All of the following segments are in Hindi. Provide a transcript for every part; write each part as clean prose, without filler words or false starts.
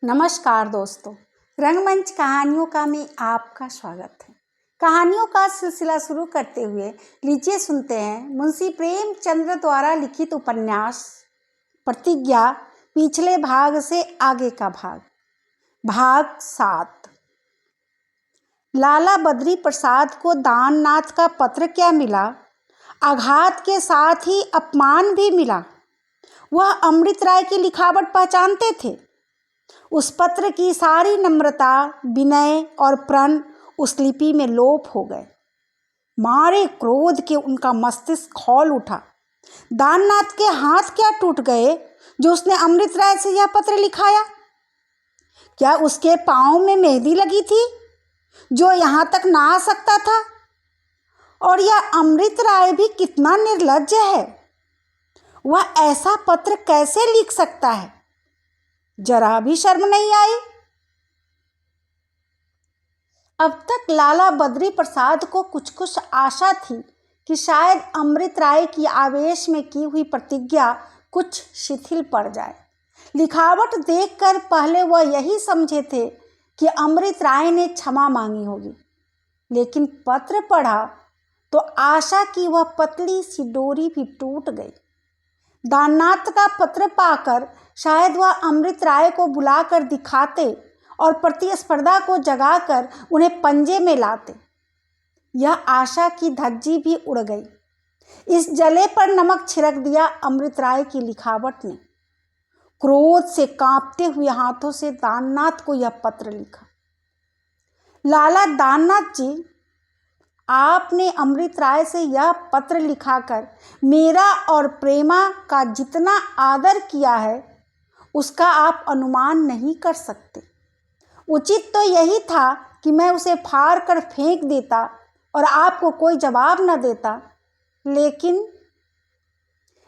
नमस्कार दोस्तों, रंगमंच कहानियों का में आपका स्वागत है। कहानियों का सिलसिला शुरू करते हुए लीजिए सुनते हैं मुंशी प्रेमचंद्र द्वारा लिखित उपन्यास प्रतिज्ञा, पिछले भाग से आगे का भाग 7। लाला बद्री प्रसाद को दाननाथ का पत्र क्या मिला, आघात के साथ ही अपमान भी मिला। वह अमृत राय की लिखावट पहचानते थे। उस पत्र की सारी नम्रता, विनय और प्रण उस लिपि में लोप हो गए। मारे क्रोध के उनका मस्तिष्क खौल उठा। दाननाथ के हाथ क्या टूट गए जो उसने अमृत राय से यह पत्र लिखाया? क्या उसके पांव में मेहंदी लगी थी जो यहाँ तक ना आ सकता था? और यह अमृत राय भी कितना निर्लज्ज है, वह ऐसा पत्र कैसे लिख सकता है? जरा भी शर्म नहीं आई। अब तक लाला बद्री प्रसाद को कुछ आशा थी कि शायद अमृत राय की आवेश में की हुई प्रतिज्ञा कुछ शिथिल पड़ जाए। लिखावट देखकर पहले वह यही समझे थे कि अमृत राय ने क्षमा मांगी होगी, लेकिन पत्र पढ़ा तो आशा की वह पतली सी डोरी भी टूट गई। दाननाथ का पत्र पाकर शायद वह अमृत राय को बुलाकर दिखाते और प्रतिस्पर्धा को जगाकर उन्हें पंजे में लाते। यह आशा की धज्जी भी उड़ गई। इस जले पर नमक छिड़क दिया अमृत राय की लिखावट ने। क्रोध से कांपते हुए हाथों से दाननाथ को यह पत्र लिखा। लाला दाननाथ जी, आपने अमृत राय से यह पत्र लिखाकर मेरा और प्रेमा का जितना आदर किया है उसका आप अनुमान नहीं कर सकते। उचित तो यही था कि मैं उसे फाड़ कर फेंक देता और आपको कोई जवाब न देता, लेकिन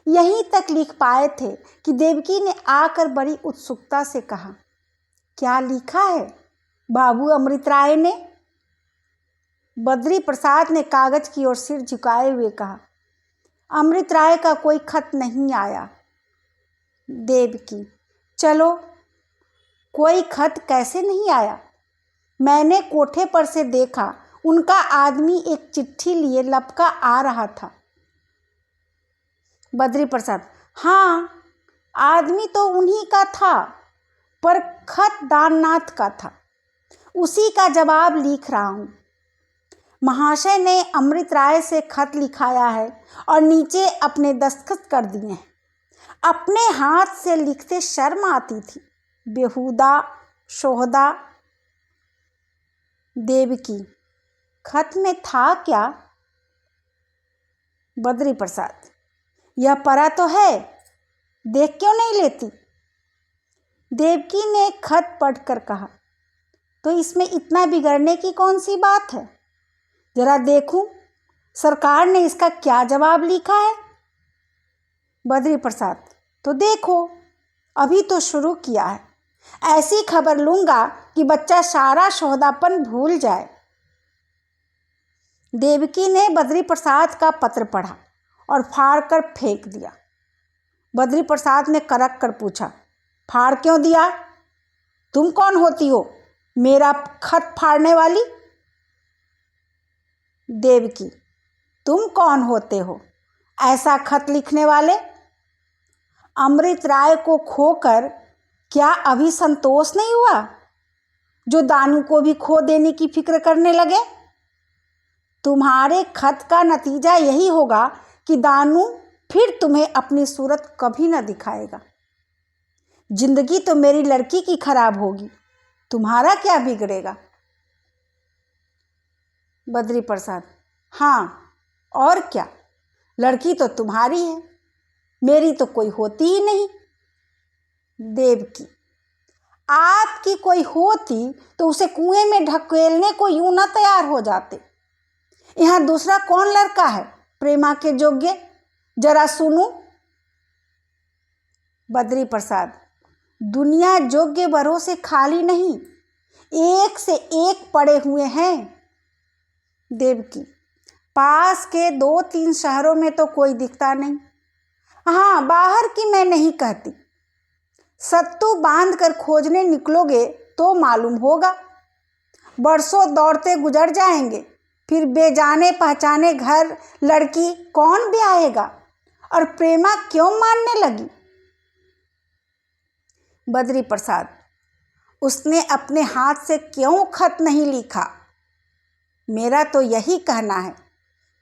यहीं तक लिख पाए थे कि देवकी ने आकर बड़ी उत्सुकता से कहा, क्या लिखा है बाबू अमृत राय ने? बद्री प्रसाद ने कागज की ओर सिर झुकाए हुए कहा, अमृत राय का कोई खत नहीं आया। देवकी, चलो, कोई खत कैसे नहीं आया? मैंने कोठे पर से देखा, उनका आदमी एक चिट्ठी लिए लपका आ रहा था। बद्री प्रसाद, हाँ, आदमी तो उन्हीं का था, पर खत दाननाथ का था। उसी का जवाब लिख रहा हूँ। महाशय ने अमृत राय से खत लिखाया है और नीचे अपने दस्तखत कर दिए हैं। अपने हाथ से लिखते शर्म आती थी। बेहुदा शोहदा। देवकी, खत में था क्या? बद्री प्रसाद, यह परा तो है, देख क्यों नहीं लेती? देवकी ने खत पढ़कर कहा, तो इसमें इतना बिगड़ने की कौन सी बात है? जरा देखूं सरकार ने इसका क्या जवाब लिखा है। बद्री प्रसाद, तो देखो, अभी तो शुरू किया है। ऐसी खबर लूंगा कि बच्चा सारा सौदापन भूल जाए। देवकी ने बद्री प्रसाद का पत्र पढ़ा और फाड़ कर फेंक दिया। बद्री प्रसाद ने करक कर पूछा, फाड़ क्यों दिया? तुम कौन होती हो मेरा खत फाड़ने वाली? देवकी, तुम कौन होते हो ऐसा खत लिखने वाले? अमृत राय को खोकर क्या अभी संतोष नहीं हुआ जो दानू को भी खो देने की फिक्र करने लगे? तुम्हारे खत का नतीजा यही होगा कि दानू फिर तुम्हें अपनी सूरत कभी न दिखाएगा। जिंदगी तो मेरी लड़की की खराब होगी, तुम्हारा क्या बिगड़ेगा? बद्री प्रसाद, हाँ, और क्या, लड़की तो तुम्हारी है, मेरी तो कोई होती ही नहीं। देवकी, आपकी कोई होती तो उसे कुएं में ढकेलने को यूं न तैयार हो जाते। यहाँ दूसरा कौन लड़का है प्रेमा के योग्य, जरा सुनूं। बद्री प्रसाद, दुनिया योग्य वरों से खाली नहीं, एक से एक पड़े हुए हैं। देवकी, पास के 2-3 शहरों में तो कोई दिखता नहीं। हाँ, बाहर की मैं नहीं कहती, सत्तू बांध कर खोजने निकलोगे तो मालूम होगा। बरसों दौड़ते गुजर जाएंगे, फिर बेजाने पहचाने घर लड़की कौन ब्याहेगा? और प्रेमा क्यों मानने लगी? बद्री प्रसाद, उसने अपने हाथ से क्यों खत नहीं लिखा? मेरा तो यही कहना है,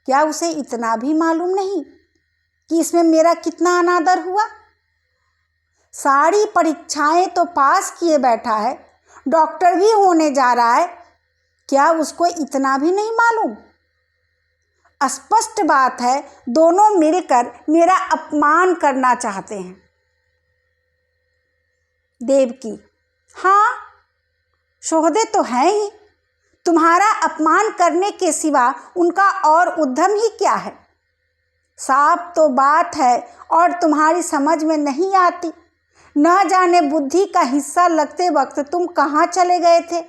क्या उसे इतना भी मालूम नहीं कि इसमें मेरा कितना अनादर हुआ? सारी परीक्षाएं तो पास किए बैठा है, डॉक्टर भी होने जा रहा है, क्या उसको इतना भी नहीं मालूम? स्पष्ट बात है, दोनों मिलकर मेरा अपमान करना चाहते हैं। देवकी, हाँ, शोहदे तो हैं ही। तुम्हारा अपमान करने के सिवा उनका और उद्यम ही क्या है? साफ तो बात है और तुम्हारी समझ में नहीं आती। न जाने बुद्धि का हिस्सा लगते वक्त तुम कहाँ चले गए थे?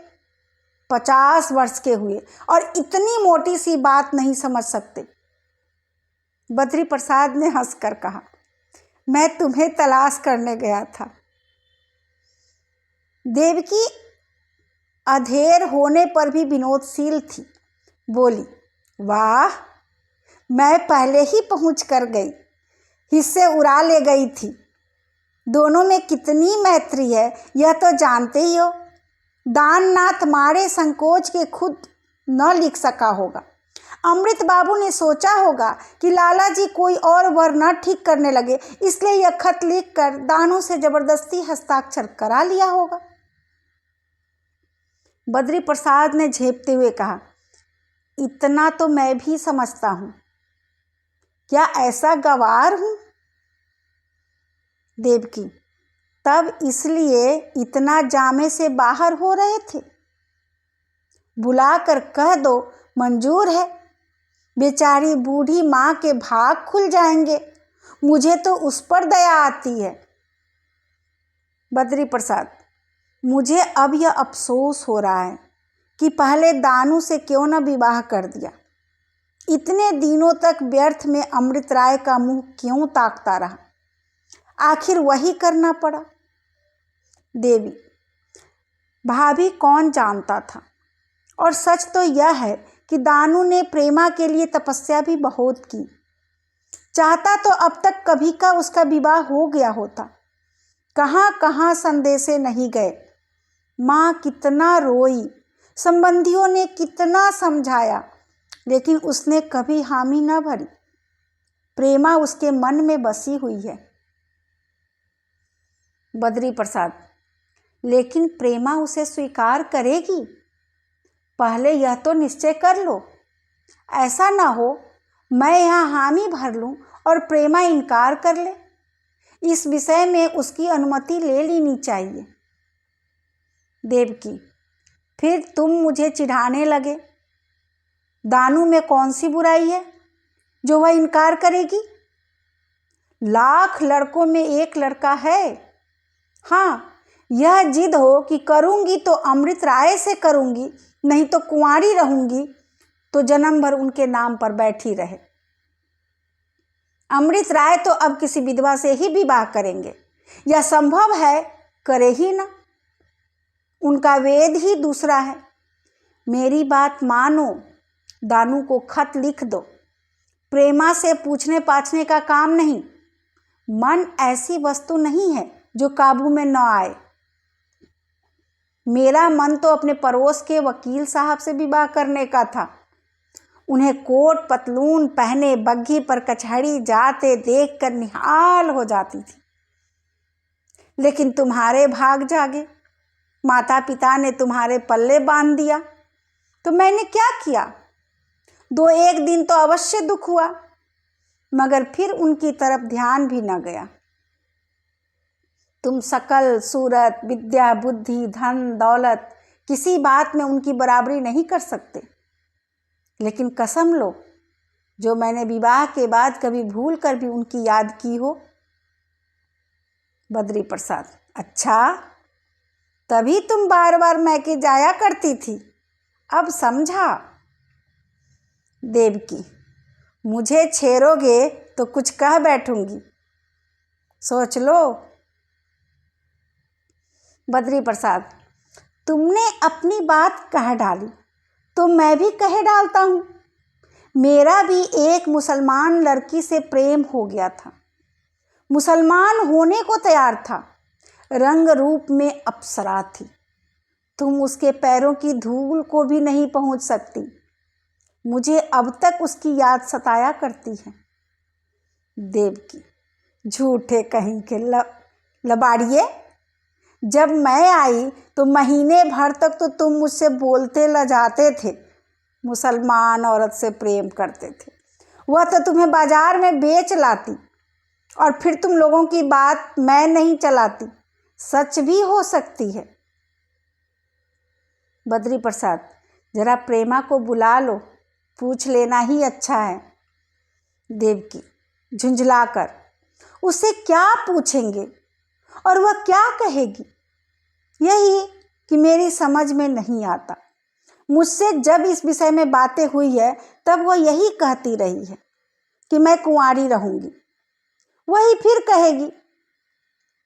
50 वर्ष के हुए और इतनी मोटी सी बात नहीं समझ सकते। बद्री प्रसाद ने हंसकर कहा, मैं तुम्हें तलाश करने गया था। देवकी अधेर होने पर भी विनोदशील थी, बोली, वाह, मैं पहले ही पहुंच कर गई, हिस्से उड़ा ले गई थी। दोनों में कितनी मैत्री है यह तो जानते ही हो। दाननाथ मारे संकोच के खुद न लिख सका होगा। अमृत बाबू ने सोचा होगा कि लाला जी कोई और वर न ठीक करने लगे, इसलिए यह खत लिखकर दानों से जबरदस्ती हस्ताक्षर करा लिया होगा। बद्री प्रसाद ने झेपते हुए कहा, इतना तो मैं भी समझता हूं। क्या ऐसा गवार हूं? देवकी, तब इसलिए इतना जामे से बाहर हो रहे थे? बुलाकर कह दो मंजूर है, बेचारी बूढ़ी माँ के भाग खुल जाएंगे। मुझे तो उस पर दया आती है। बद्री प्रसाद, मुझे अब यह अफसोस हो रहा है कि पहले दानू से क्यों न विवाह कर दिया। इतने दिनों तक व्यर्थ में अमृत राय का मुंह क्यों ताकता रहा? आखिर वही करना पड़ा। देवी, भाभी कौन जानता था, और सच तो यह है कि दानू ने प्रेमा के लिए तपस्या भी बहुत की। चाहता तो अब तक कभी का उसका विवाह हो गया होता। कहाँ कहाँ संदेशे नहीं गए। माँ कितना रोई, संबंधियों ने कितना समझाया, लेकिन उसने कभी हामी न भरी। प्रेमा उसके मन में बसी हुई है। बद्री प्रसाद, लेकिन प्रेमा उसे स्वीकार करेगी? पहले यह तो निश्चय कर लो। ऐसा ना हो मैं यहाँ हामी भर लूँ और प्रेमा इनकार कर ले। इस विषय में उसकी अनुमति ले लेनी चाहिए। देवकी, फिर तुम मुझे चिढ़ाने लगे। दानू में कौन सी बुराई है जो वह इनकार करेगी? लाख लड़कों में एक लड़का है। हाँ, यह जिद हो कि करूँगी तो अमृत राय से करूँगी, नहीं तो कुंवारी रहूँगी, तो जन्म भर उनके नाम पर बैठी रहे। अमृत राय तो अब किसी विधवा से ही विवाह करेंगे। यह संभव है, करे ही ना। उनका वेद ही दूसरा है। मेरी बात मानो, दानू को खत लिख दो। प्रेमा से पूछने पाछने का काम नहीं। मन ऐसी वस्तु नहीं है जो काबू में न आए। मेरा मन तो अपने पड़ोस के वकील साहब से विवाह करने का था। उन्हें कोट पतलून पहने बग्घी पर कचहरी जाते देखकर निहाल हो जाती थी। लेकिन तुम्हारे भाग जागे, माता पिता ने तुम्हारे पल्ले बांध दिया, तो मैंने क्या किया? 2-1 दिन तो अवश्य दुख हुआ, मगर फिर उनकी तरफ ध्यान भी न गया। तुम सकल सूरत, विद्या, बुद्धि, धन, दौलत, किसी बात में उनकी बराबरी नहीं कर सकते। लेकिन कसम लो, जो मैंने विवाह के बाद कभी भूल कर भी उनकी याद की हो। बद्री प्रसाद, अच्छा, तभी तुम बार बार मैके जाया करती थी, अब समझा। देवकी, मुझे छेड़ोगे तो कुछ कह बैठूंगी, सोच लो। बद्री प्रसाद, तुमने अपनी बात कह डाली तो मैं भी कह डालता हूँ। मेरा भी एक मुसलमान लड़की से प्रेम हो गया था। मुसलमान होने को तैयार था, रंग रूप में अप्सरा थी। तुम उसके पैरों की धूल को भी नहीं पहुँच सकती। मुझे अब तक उसकी याद सताया करती है। देवकी, झूठे कहीं के लबाड़िए, जब मैं आई तो महीने भर तक तो तुम मुझसे बोलते लजाते थे, मुसलमान औरत से प्रेम करते थे। वह तो तुम्हें बाजार में बेच लाती और फिर तुम लोगों की बात मैं नहीं चलाती। सच भी हो सकती है। बद्री प्रसाद, जरा प्रेमा को बुला लो, पूछ लेना ही अच्छा है। देवकी, झुंझलाकर, उससे क्या पूछेंगे और वह क्या कहेगी? यही कि मेरी समझ में नहीं आता। मुझसे जब इस विषय में बातें हुई है तब वह यही कहती रही है कि मैं कुंवारी रहूंगी। वही फिर कहेगी।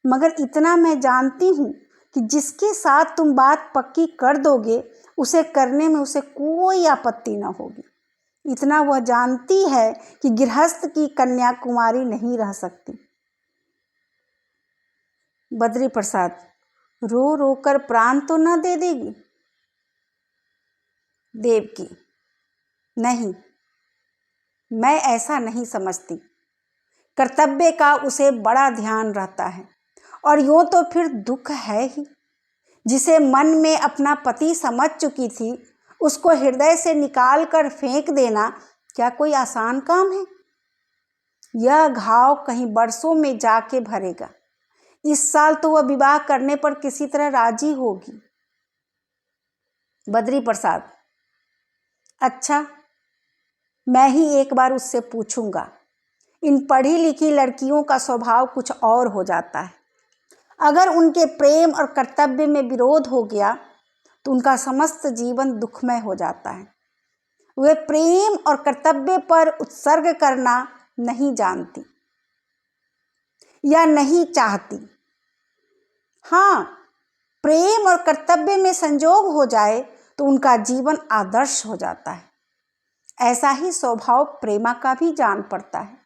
मगर इतना मैं जानती हूँ कि जिसके साथ तुम बात पक्की कर दोगे उसे करने में उसे कोई आपत्ति न होगी। इतना वह जानती है कि गृहस्थ की कन्या कुंवारी नहीं रह सकती। बद्री प्रसाद, रो रो कर प्राण तो न दे देगी? देवकी, नहीं, मैं ऐसा नहीं समझती। कर्तव्य का उसे बड़ा ध्यान रहता है और यूँ तो फिर दुख है ही। जिसे मन में अपना पति समझ चुकी थी उसको हृदय से निकाल कर फेंक देना क्या कोई आसान काम है? यह घाव कहीं बरसों में जाके भरेगा। इस साल तो वह विवाह करने पर किसी तरह राजी होगी। बद्री प्रसाद, अच्छा, मैं ही एक बार उससे पूछूंगा। इन पढ़ी लिखी लड़कियों का स्वभाव कुछ और हो जाता है। अगर उनके प्रेम और कर्तव्य में विरोध हो गया तो उनका समस्त जीवन दुखमय हो जाता है। वे प्रेम और कर्तव्य पर उत्सर्ग करना नहीं जानती या नहीं चाहती। हाँ, प्रेम और कर्तव्य में संजोग हो जाए तो उनका जीवन आदर्श हो जाता है। ऐसा ही स्वभाव प्रेमा का भी जान पड़ता है।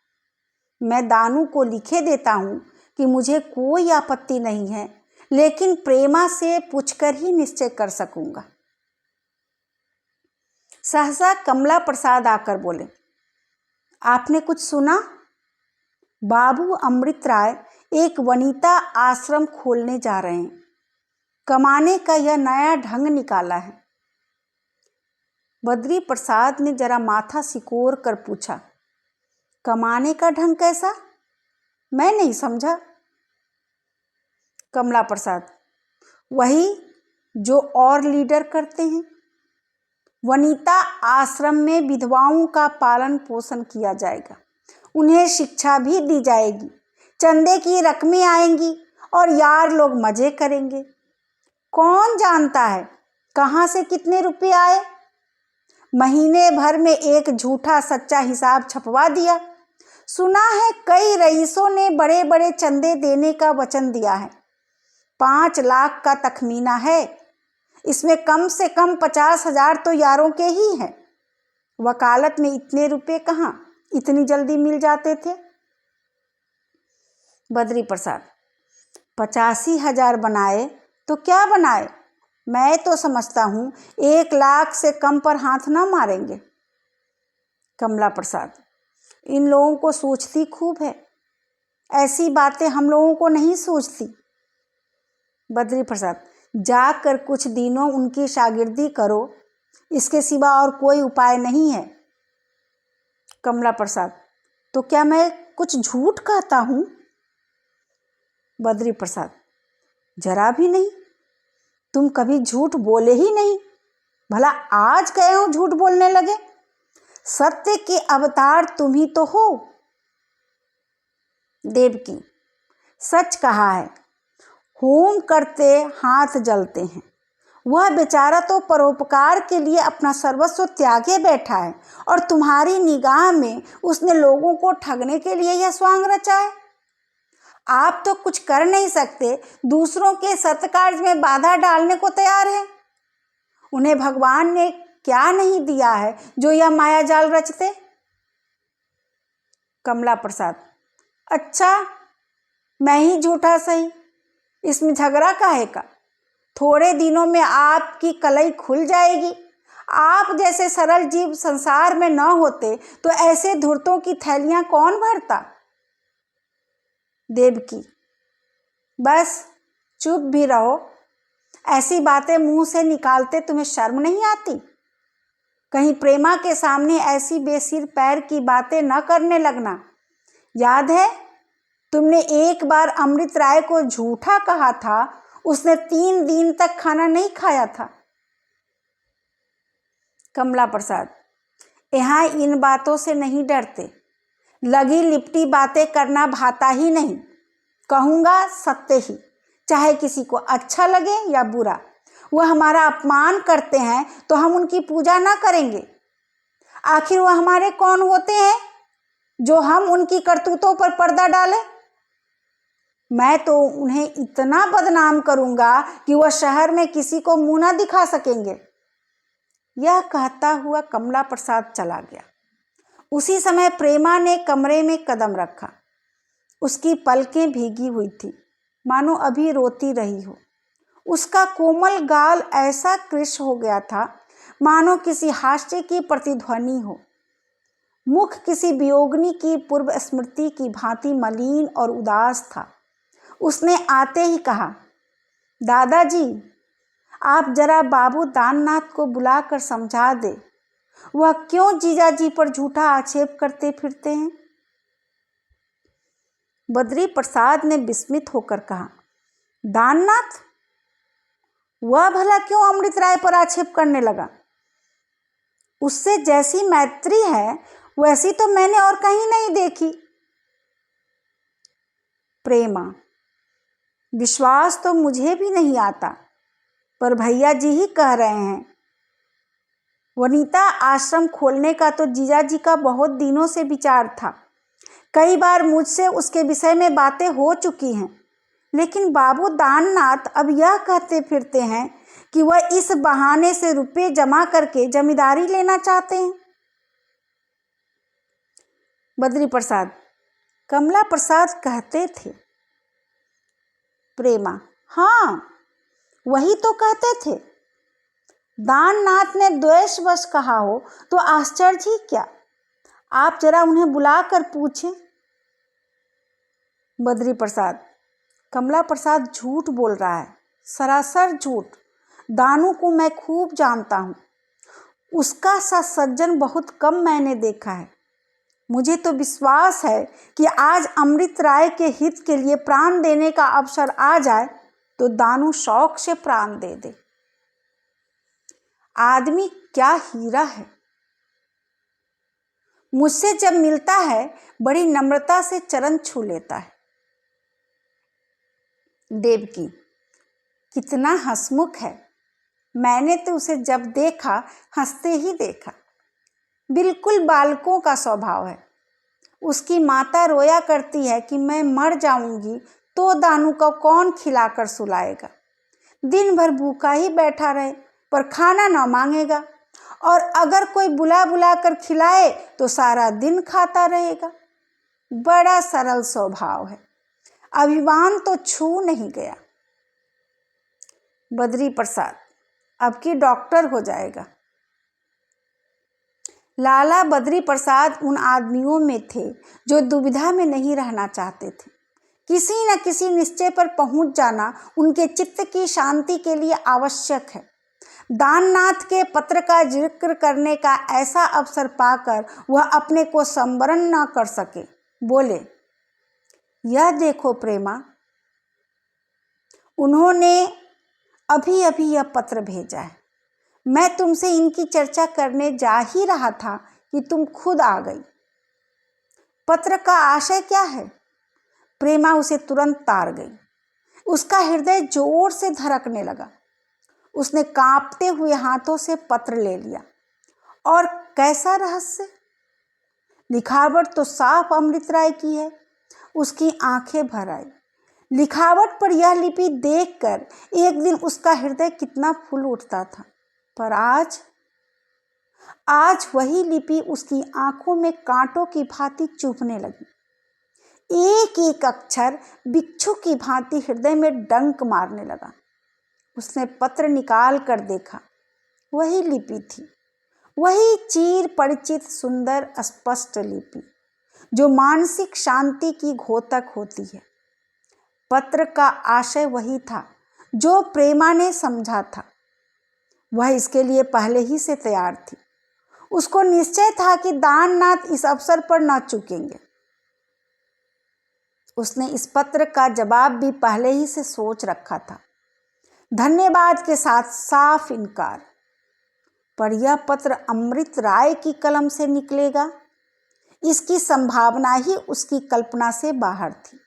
मैं दानू को लिखे देता हूँ कि मुझे कोई आपत्ति नहीं है, लेकिन प्रेमा से पूछकर ही निश्चय कर सकूंगा। सहसा कमला प्रसाद आकर बोले, आपने कुछ सुना? बाबू अमृत राय एक वनिता आश्रम खोलने जा रहे हैं। कमाने का यह नया ढंग निकाला है। बद्री प्रसाद ने जरा माथा सिकोड़ कर पूछा, कमाने का ढंग कैसा? मैं नहीं समझा। कमला प्रसाद, वही जो और लीडर करते हैं। वनिता आश्रम में विधवाओं का पालन पोषण किया जाएगा, उन्हें शिक्षा भी दी जाएगी, चंदे की रकमें आएंगी और यार लोग मजे करेंगे। कौन जानता है कहाँ से कितने रुपए आए। महीने भर में एक झूठा सच्चा हिसाब छपवा दिया। सुना है कई रईसों ने बड़े बड़े चंदे देने का वचन दिया है। 5 लाख का तखमीना है। इसमें कम से कम 50,000 तो यारों के ही हैं। वकालत में इतने रुपए कहाँ इतनी जल्दी मिल जाते थे। बद्री प्रसाद, 85,000 बनाए तो क्या बनाए? मैं तो समझता हूँ 1 लाख से कम पर हाथ ना मारेंगे। कमला प्रसाद, इन लोगों को सूझती खूब है, ऐसी बातें हम लोगों को नहीं सूझती। बद्री प्रसाद, जाकर कुछ दिनों उनकी शागिर्दी करो, इसके सिवा और कोई उपाय नहीं है। कमला प्रसाद, तो क्या मैं कुछ झूठ कहता हूँ? बद्री प्रसाद, जरा भी नहीं। तुम कभी झूठ बोले ही नहीं, भला आज गए हो झूठ बोलने लगे। सत्य के अवतार तुम ही तो हो। देवकी, सच कहा है, होम करते हाथ जलते हैं। वह बेचारा तो परोपकार के लिए अपना सर्वस्व त्यागे बैठा है और तुम्हारी निगाह में उसने लोगों को ठगने के लिए यह स्वांग रचा है। आप तो कुछ कर नहीं सकते, दूसरों के सत्कार्य में बाधा डालने को तैयार हैं। उन्हें भगवान ने क्या नहीं दिया है जो यह माया जाल रचते। कमला प्रसाद: अच्छा, मैं ही झूठा सही, इसमें झगड़ा काहे का। थोड़े दिनों में आपकी कलई खुल जाएगी। आप जैसे सरल जीव संसार में न होते तो ऐसे धूर्तों की थैलियां कौन भरता। देवकी: बस चुप भी रहो, ऐसी बातें मुंह से निकालते तुम्हें शर्म नहीं आती। कहीं प्रेमा के सामने ऐसी बेसिर पैर की बातें न करने लगना। याद है तुमने एक बार अमृत राय को झूठा कहा था, उसने 3 दिन तक खाना नहीं खाया था। कमला प्रसाद: यहाँ इन बातों से नहीं डरते, लगी लिपटी बातें करना भाता ही नहीं। कहूँगा सत्य ही, चाहे किसी को अच्छा लगे या बुरा। वह हमारा अपमान करते हैं तो हम उनकी पूजा ना करेंगे। आखिर वह हमारे कौन होते हैं जो हम उनकी करतूतों पर पर्दा डालें। मैं तो उन्हें इतना बदनाम करूँगा कि वह शहर में किसी को मुँह ना दिखा सकेंगे। यह कहता हुआ कमला प्रसाद चला गया। उसी समय प्रेमा ने कमरे में कदम रखा। उसकी पलकें भीगी हुई थी, मानो अभी रोती रही हो। उसका कोमल गाल ऐसा कृश हो गया था मानो किसी हास्य की प्रतिध्वनि हो। मुख किसी वियोगिनी की पूर्व स्मृति की भांति मलिन और उदास था। उसने आते ही कहा, दादाजी, आप जरा बाबू दाननाथ को बुलाकर समझा दे, वह क्यों जीजाजी पर झूठा आक्षेप करते फिरते हैं। बद्री प्रसाद ने विस्मित होकर कहा, दाननाथ? वह भला क्यों अमृत राय पर आक्षेप करने लगा? उससे जैसी मैत्री है वैसी तो मैंने और कहीं नहीं देखी। प्रेमा: विश्वास तो मुझे भी नहीं आता, पर भैया जी ही कह रहे हैं। वनिता आश्रम खोलने का तो जीजाजी का बहुत दिनों से विचार था। कई बार मुझसे उसके विषय में बातें हो चुकी हैं, लेकिन बाबू दाननाथ अब यह कहते फिरते हैं कि वह इस बहाने से रुपए जमा करके जमींदारी लेना चाहते हैं। बद्री प्रसाद: कमला प्रसाद कहते थे। प्रेमा: हाँ, वही तो कहते थे। दाननाथ ने द्वेषवश कहा हो तो आश्चर्य ही क्या। आप जरा उन्हें बुलाकर पूछें। बद्री प्रसाद: कमला प्रसाद झूठ बोल रहा है, सरासर झूठ। दानू को मैं खूब जानता हूँ। उसका सा सज्जन बहुत कम मैंने देखा है। मुझे तो विश्वास है कि आज अमृत राय के हित के लिए प्राण देने का अवसर आ जाए तो दानू शौक से प्राण दे दे। आदमी क्या हीरा है। मुझसे जब मिलता है बड़ी नम्रता से चरण छू लेता है। देवकी: कितना हंसमुख है। मैंने तो उसे जब देखा हंसते ही देखा। बिल्कुल बालकों का स्वभाव है। उसकी माता रोया करती है कि मैं मर जाऊंगी तो दानू को कौन खिलाकर सुलाएगा। दिन भर भूखा ही बैठा रहे पर खाना ना मांगेगा, और अगर कोई बुला बुला कर खिलाए तो सारा दिन खाता रहेगा। बड़ा सरल स्वभाव है, अभिमान तो छू नहीं गया। बद्री प्रसाद: अब की डॉक्टर हो जाएगा। लाला बद्री प्रसाद उन आदमियों में थे जो दुविधा में नहीं रहना चाहते थे। किसी न किसी निश्चय पर पहुंच जाना उनके चित्त की शांति के लिए आवश्यक है। दाननाथ के पत्र का जिक्र करने का ऐसा अवसर पाकर वह अपने को संवरण न कर सके। बोले, यह देखो प्रेमा, उन्होंने अभी अभी यह पत्र भेजा है। मैं तुमसे इनकी चर्चा करने जा ही रहा था कि तुम खुद आ गई। पत्र का आशय क्या है? प्रेमा उसे तुरंत तार गई। उसका हृदय जोर से धड़कने लगा। उसने कांपते हुए हाथों से पत्र ले लिया। और कैसा रहस्य! लिखावट तो साफ अमृत राय की है। उसकी आंखें भर आई। लिखावट पर यह लिपि देखकर एक दिन उसका हृदय कितना फूल उठता था, पर आज वही लिपि उसकी आंखों में कांटों की भांति चुभने लगी। एक एक अक्षर बिच्छू की भांति हृदय में डंक मारने लगा। उसने पत्र निकाल कर देखा, वही लिपि थी, वही चिर परिचित सुंदर स्पष्ट लिपि जो मानसिक शांति की घोतक होती है। पत्र का आशय वही था जो प्रेमा ने समझा था। वह इसके लिए पहले ही से तैयार थी। उसको निश्चय था कि दाननाथ इस अवसर पर न चूकेंगे। उसने इस पत्र का जवाब भी पहले ही से सोच रखा था, धन्यवाद के साथ साफ इनकार। पर यह पत्र अमृत राय की कलम से निकलेगा, इसकी संभावना ही उसकी कल्पना से बाहर थी।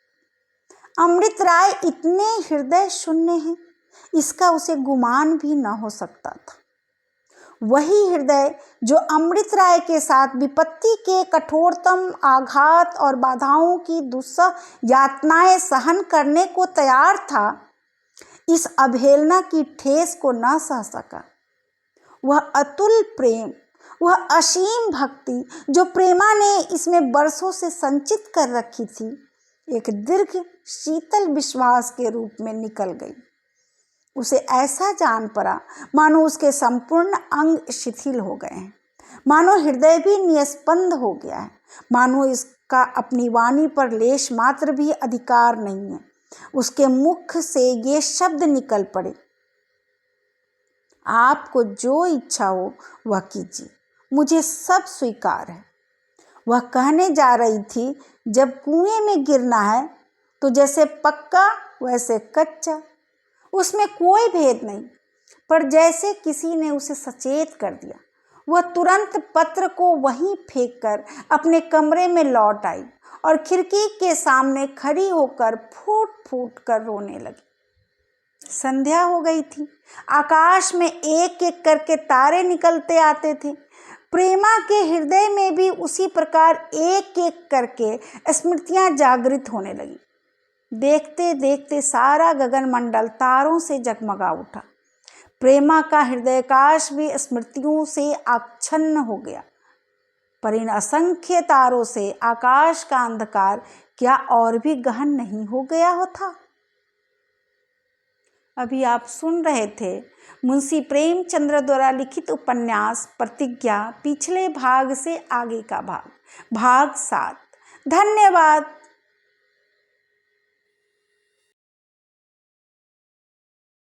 अमृत राय इतने हृदय शून्य हैं, इसका उसे गुमान भी न हो सकता था। वही हृदय जो अमृत राय के साथ विपत्ति के कठोरतम आघात और बाधाओं की दुस्सह यातनाएं सहन करने को तैयार था, इस अवहेलना की ठेस को न सह सका। वह अतुल प्रेम, वह असीम भक्ति जो प्रेमा ने इसमें बरसों से संचित कर रखी थी, एक दीर्घ शीतल विश्वास के रूप में निकल गई। उसे ऐसा जान पड़ा मानो उसके संपूर्ण अंग शिथिल हो गए हैं, मानो हृदय भी निस्पंद हो गया है, मानो इसका अपनी वाणी पर लेश मात्र भी अधिकार नहीं है। उसके मुख से ये शब्द निकल पड़े, आपको जो इच्छा हो वह कीजिए, मुझे सब स्वीकार है। वह कहने जा रही थी, जब कुएं में गिरना है तो जैसे पक्का वैसे कच्चा, उसमें कोई भेद नहीं। पर जैसे किसी ने उसे सचेत कर दिया, वह तुरंत पत्र को वहीं फेंककर अपने कमरे में लौट आई और खिड़की के सामने खड़ी होकर फूट फूट कर रोने लगी। संध्या हो गई थी। आकाश में एक एक करके तारे निकलते आते थे। प्रेमा के हृदय में भी उसी प्रकार एक एक करके स्मृतियां जागृत होने लगी। देखते देखते सारा गगनमंडल तारों से जगमगा उठा। प्रेमा का हृदयकाश भी स्मृतियों से आच्छन्न हो गया। पर इन असंख्य तारों से आकाश का अंधकार क्या और भी गहन नहीं हो गया होता? अभी आप सुन रहे थे मुंशी प्रेमचंद्र द्वारा लिखित उपन्यास प्रतिज्ञा, पिछले भाग से आगे का भाग 7। धन्यवाद।